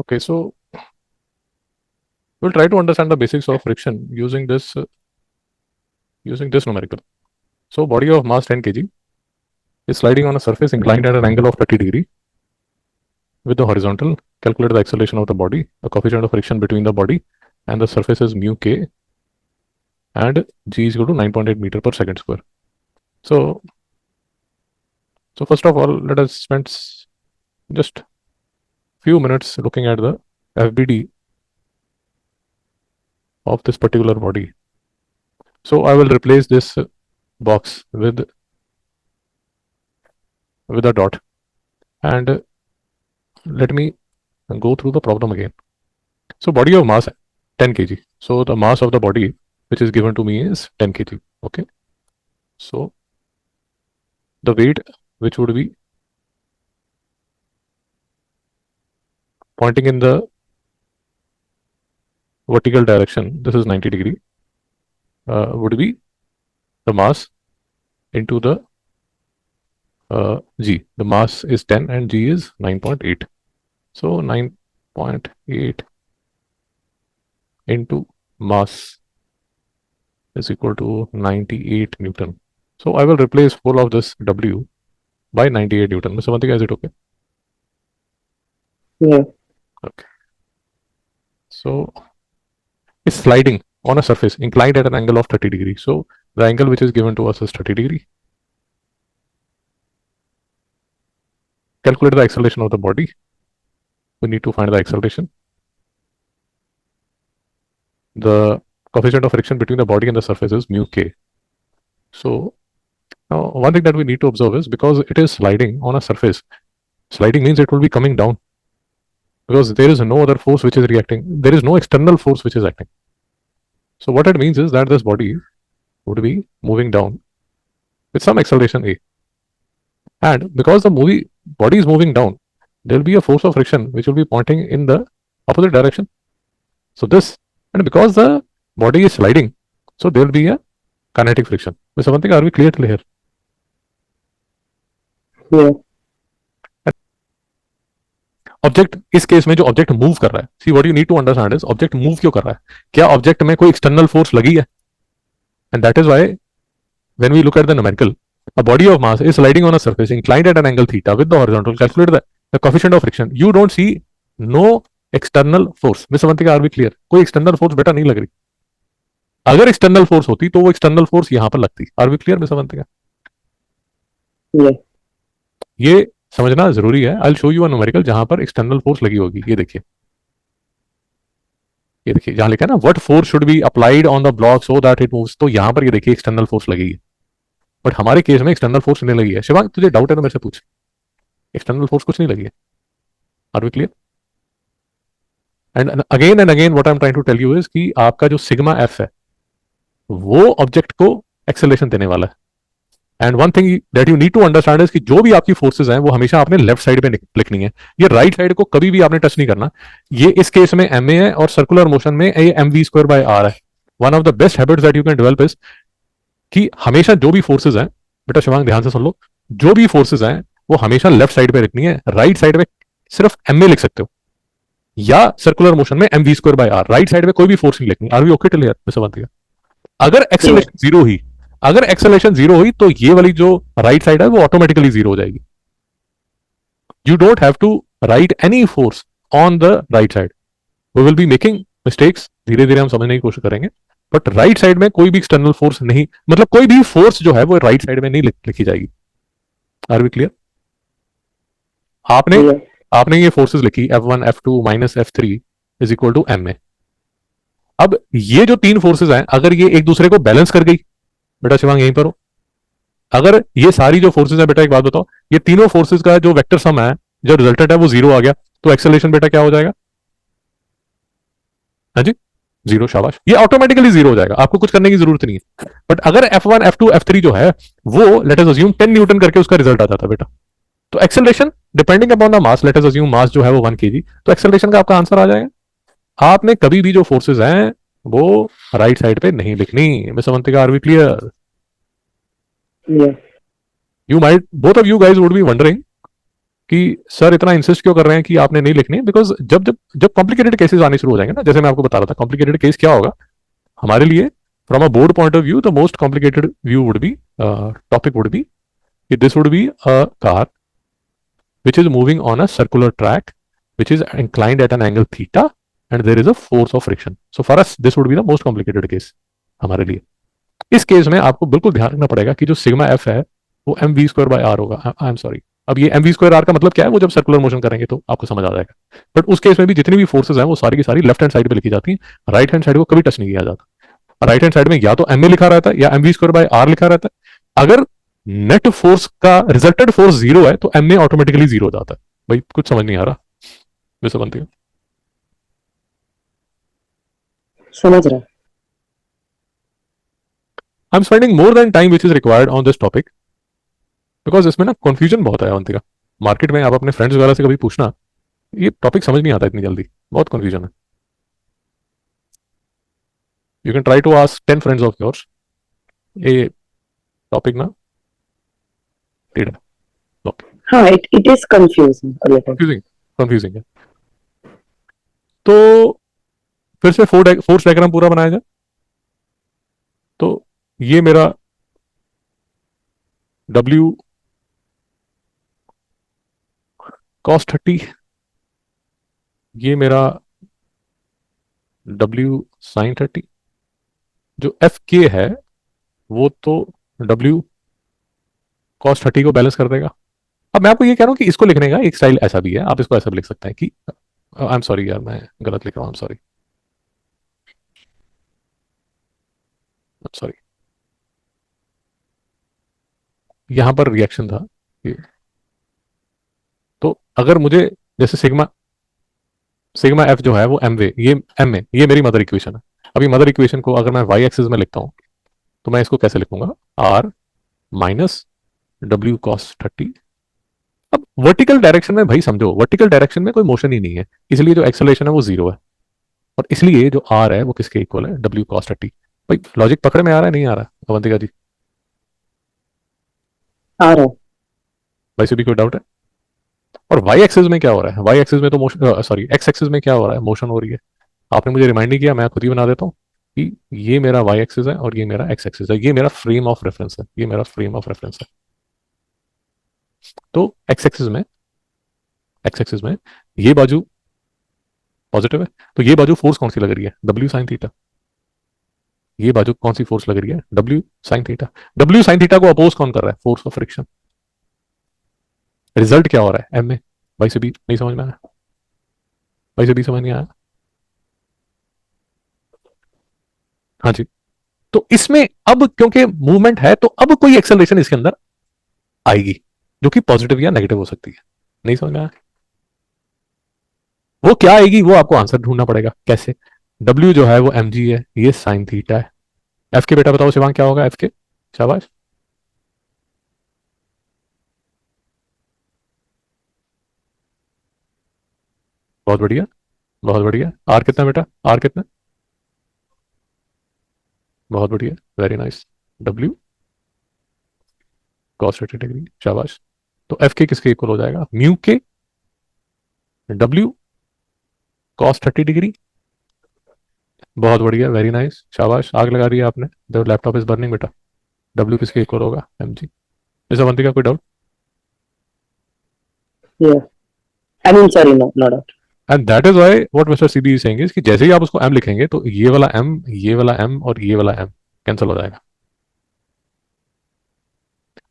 Okay, so we'll try to understand the basics of friction using this numerical. So body of mass 10 kg is sliding on a surface inclined at an angle of 30 degree with the horizontal. Calculate the acceleration of the body. The coefficient of friction between the body and the surface is mu k, and g is equal to 9.8 meter per second square. So first of all, let us spend just few minutes looking at the FBD of this particular body. So I will replace this box with a dot, and let me go through the problem again. So body of mass 10 kg. So the mass of the body which is given to me is 10 kg. Okay. So the weight which would be pointing in the vertical direction, this is 90 degree, would be the mass into the g. The mass is 10 and g is 9.8. So 9.8 into mass is equal to 98 Newton. So I will replace full of this W by 98 Newton. Mr. Vantika, is it okay? Yeah. Okay. So it's sliding on a surface inclined at an angle of 30 degree. So the angle which is given to us is 30 degree. Calculate the acceleration of the body. We need to find the acceleration. The coefficient of friction between the body and the surface is mu k. So now one thing that we need to observe is, because it is sliding on a surface, sliding means it will be coming down, because there is no other force which is reacting. There is no external force which is acting. So what it means is that this body would be moving down with some acceleration a. And because the body is moving down, there will be a force of friction which will be pointing in the opposite direction. So this, and because the body is sliding, so there will be a kinetic friction. Mr. Vantika, are we clear till here? Yeah. Object, इस case में जो object move कर रहा है, see what you need to understand is object move क्यों कर रहा है. क्या ऑब्जेक्ट में कोई एक्सटर्नल फोर्स लगी है? And that is why when we look at the numerical, a body of mass is sliding on a surface inclined at an angle theta with the horizontal. Calculate the coefficient of friction. You don't see no external force. Miss Avantika, are we clear? कोई external force बेटा नहीं लग रही. अगर external force होती तो वो external force यहां पर लगती. Are we clear, Miss Avantika? Yeah. ये समझना जरूरी है. I will show you a numerical जहां पर एक्सटर्नल फोर्स लगी होगी. ये देखिए, ये देखिए जहां लिखा है ना, what force should be applied on the block so that it moves. तो यहां पर ये देखिए एक्सटर्नल फोर्स लगी है, बट हमारे केस में एक्सटर्नल फोर्स नहीं लगी है. शिवांग, तुझे डाउट है तो मेरे से पूछ. एक्सटर्नल फोर्स कुछ नहीं लगी है. Are we clear? And again what I am trying to tell you is कि आपका जो सिग्मा एफ है वो ऑब्जेक्ट को एक्सेलरेशन देने वाला है. And one thing that you need to understand is कि जो भी आपकी फोर्सेज हैं वो हमेशा आपने लेफ्ट साइड पे लिखनी है. ये राइट साइड को कभी भी आपने टच नहीं करना. ये इस केस में एम ए है और सर्कुलर मोशन में ये m v square by r है. One of the best habits that you can develop is कि हमेशा जो भी फोर्सेज हैं, बेटा शिवांग ध्यान से सुन लो, जो भी फोर्सेज हैं वो हमेशा लेफ्ट साइड पे रखनी है. राइट साइड में सिर्फ एम ए लिख सकते हो या सर्कुलर मोशन में m v square by r. Right side में कोई भी फोर्स नहीं लिखनी. Are we okay till here, mister Avantika? अगर एक्सेलरेशन जीरो हुई, अगर एक्सेलरेशन जीरो हुई तो ये वाली जो राइट साइड है वो ऑटोमेटिकली जीरो हो जाएगी. You don't have to write any force on the right side. We will be making mistakes, धीरे धीरे हम समझने की कोशिश करेंगे, बट राइट साइड में कोई भी एक्सटर्नल फोर्स नहीं, मतलब कोई भी फोर्स जो है वो राइट साइड में नहीं लिखी जाएगी. Are we clear? आपने ये फोर्सेस लिखी F1 F2 minus F3 is equal to m a. अब ये जो तीन फोर्सेस हैं अगर ये एक दूसरे को बैलेंस कर गई, बेटा शिवांग यहीं पर हो, अगर ये सारी जो फोर्सेस है, बेटा एक बात बताओ, ये तीनों फोर्सेस का जो वेक्टर सम है, जो रिजल्टेंट है वो जीरो आ गया, तो एक्सेलरेशन बेटा क्या हो जाएगा? हाँ जी, जीरो. शाबाश, ये ऑटोमेटिकली जीरो हो जाएगा, आपको कुछ करने की जरूरत नहीं है. बट अगर F1 F2 F3 जो है वो लेट अस अज्यूम 10 न्यूटन करके उसका रिजल्ट आ जाता बेटा, तो acceleration depending upon the mass, let us assume mass जो है वो 1 kg, तो एक्सेलरेशन का आपका आंसर आ जाएगा. आपने कभी भी जो फोर्सेस हैं वो राइट साइड पे नहीं लिखनी. Miss Avantika, are we clear? Yeah. You might, both of you guys would be wondering कि सर इतना इंसिस्ट क्यों कर रहे हैं कि आपने नहीं लिखनी, बिकॉज जब जब जब कॉम्प्लिकेटेड केसेस आने शुरू हो जाएंगे ना, जैसे मैं आपको बता रहा था कॉम्प्लिकेटेड केस क्या होगा हमारे लिए from a board point of view, the most complicated view would be topic would be this would be a car which is moving on a circular track which is inclined at an angle theta and there is a force of friction. So for us this would be the most complicated case हमारे लिए। इस case में आपको बिल्कुल ध्यान रखना पड़ेगा कि जो सिग्मा एफ है वो m v square by r होगा। आई एम सॉरी, अब ये एम वी स्क्वायर आर का मतलब क्या है वो जब सर्कुलर मोशन करेंगे तो आपको समझ आ जाएगा। बट उस केस में भी जितनी भी फोर्सेज हैं वो सारी की सारी लेफ्ट हैंड साइड पे लिखी जाती हैं, राइट हैंड साइड को कभी टच नहीं किया जाता। राइट हैंड साइड में या तो एम ए लिखा रहता है या m v square by r लिखा रहता है। अगर नेट फोर्स का रिजल्टेड फोर्स जीरो है तो एम ए ऑटोमेटिकली जीरो हो जाता है। भाई कुछ समझ नहीं आ रहा वैसे बनती है। समझ रहा। I am spending more than time which is required on this topic because इसमें ना कंफ्यूजन बहुत है अवंतिका। मार्केट में आप अपने फ्रेंड्स वगैरह से कभी पूछना, ये टॉपिक समझ नहीं आता इतनी जल्दी, बहुत कंफ्यूजन है। You can try to ask 10 friends of yours, ये टॉपिक ना टेढ़ा हाँ, it is confusing a little. Confusing confusing है। तो फिर से फोर्स डायग्राम पूरा बनाया जाए तो ये मेरा W cos 30, ये मेरा W sin 30, जो एफ के है वो तो W cos 30 को बैलेंस कर देगा। अब मैं आपको ये कह रहा हूँ कि इसको लिखने का एक स्टाइल ऐसा भी है, आप इसको ऐसा भी लिख सकते हैं कि आई एम सॉरी यार मैं गलत लिख रहा हूँ, आई एम सॉरी, सॉरी, यहां पर रिएक्शन था ये। तो अगर मुझे जैसे सिग्मा सिग्मा एफ जो है वो एम वे, ये एम ए, ये मेरी मदर इक्वेशन है। अभी मदर इक्वेशन को अगर मैं वाई एक्सिस में लिखता हूँ तो मैं इसको कैसे लिखूंगा, आर माइनस डब्ल्यू कॉस 30। अब वर्टिकल डायरेक्शन में भाई समझो, वर्टिकल डायरेक्शन में कोई मोशन ही नहीं है, इसलिए जो एक्सेलरेशन है वो जीरो है, और इसलिए जो आर है वो किसके इक्वल है, डब्ल्यू कॉस 30। भाई लॉजिक पकड़ में आ रहा है नहीं आ रहा अवंतिका जी? आ रहा है। भाई से भी कोई डाउट है? और वाई एक्सिस में क्या हो रहा है, वाई एक्सिस में तो मोशन, सॉरी एक्स एक्सिस में क्या हो रहा है, मोशन हो रही है। आपने मुझे रिमाइंड नहीं किया, मैं खुद ही बना देता हूँ कि ये मेरा वाई एक्सिस है और ये मेरा एक्स एक्सिस है, ये मेरा फ्रेम ऑफ रेफरेंस है, ये मेरा फ्रेम ऑफ रेफरेंस है। तो एक्स एक्सिस में ये बाजू पॉजिटिव है, तो ये बाजू फोर्स कौन सी लग रही है, डब्ल्यू साइन थीटा। ये बाजू कौन सी फोर्स लग रही है, W sine theta. W sine theta को अपोज कौन कर रहा है, फोर्स ऑफ फ्रिक्शन। रिजल्ट क्या हो रहा है, एम ए। भाई से भी नहीं समझ में आया, भाई से भी समझ नहीं आया? हाँ जी। तो इसमें अब क्योंकि मूवमेंट है तो अब कोई एक्सेलरेशन इसके अंदर आएगी जो कि पॉजिटिव या नेगेटिव हो सकती है। नहीं समझ में आया? वो क्या आएगी वो आपको आंसर ढूंढना पड़ेगा कैसे। डब्ल्यू जो है वो एम जी है, ये साइन थीटा है। एफ के बेटा बताओ शिवांग क्या होगा एफ के, शाबाश। बहुत बढ़िया, बहुत बढ़िया। आर कितना बेटा, आर कितना? बहुत बढ़िया, very nice. W cos 30 degree, शाबाश। तो एफ के किसके इक्वल हो जाएगा, म्यू के डब्ल्यू कॉस 30 डिग्री। बहुत बढ़िया, वेरी नाइस, शाबाश, आग लगा दी है आपने। द लैपटॉप इज बर्निंग बेटा। डब्ल्यू किसके इक्वल होगा, एम जी। इस अवंती का कोई doubt? Yeah. I mean, sorry, no, not doubt. And that is why what mister CB is saying is कि जैसे ही आप उसको एम लिखेंगे तो ये वाला एम, ये वाला एम और ये वाला एम कैंसिल हो जाएगा।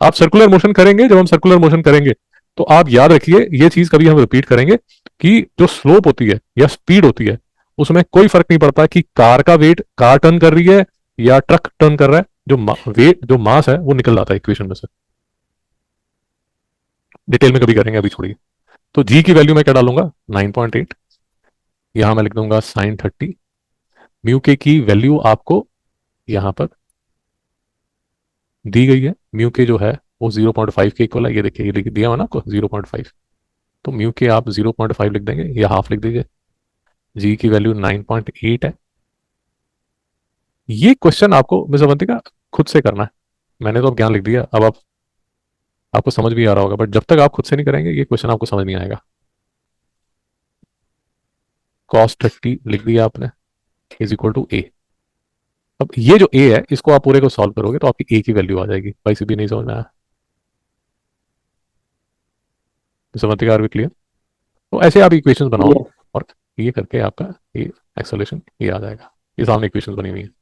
आप सर्कुलर मोशन करेंगे, जब हम सर्कुलर मोशन करेंगे तो आप याद रखिए ये चीज कभी हम रिपीट करेंगे कि जो स्लोप होती है या स्पीड होती है उसमें कोई फर्क नहीं पड़ता कि कार का वेट कार टर्न कर रही है या ट्रक टर्न कर रहा है, जो वेट जो मास है वो निकल जाता है इक्वेशन में से। डिटेल में कभी करेंगे, अभी छोड़िए। तो जी की वैल्यू मैं क्या डालूंगा, 9.8। यहां मैं लिख दूंगा साइन 30। म्यू के की वैल्यू आपको यहां पर दी गई है, म्यू के जो है वो 0.5 के इक्वल है, ये देखिए ये लिख दिया हुआ ना आपको 0.5। तो म्यू के आप 0.5 लिख देंगे या हाफ लिख दीजिए। जी की वैल्यू 9.8 है। ये क्वेश्चन आपको मिस अवंतिका खुद से करना है, मैंने तो अब ज्ञान लिख दिया, अब आप आपको समझ भी आ रहा होगा, बट जब तक आप खुद से नहीं करेंगे ये क्वेश्चन आपको समझ नहीं आएगा। cos 30 लिख दिया आपने इज इक्वल टू ए। अब ये जो ए है इसको आप पूरे को सॉल्व करोगे तो आपकी ए की वैल्यू आ जाएगी। भाई से भी नहीं समझ में आया? समझदार भी क्लियर? तो ऐसे आप इक्वेशंस बनाओ Yes. और ये करके आपका ये एक्सेलेरेशन ये आ जाएगा। ये सामने इक्वेशंस बनी हुई है।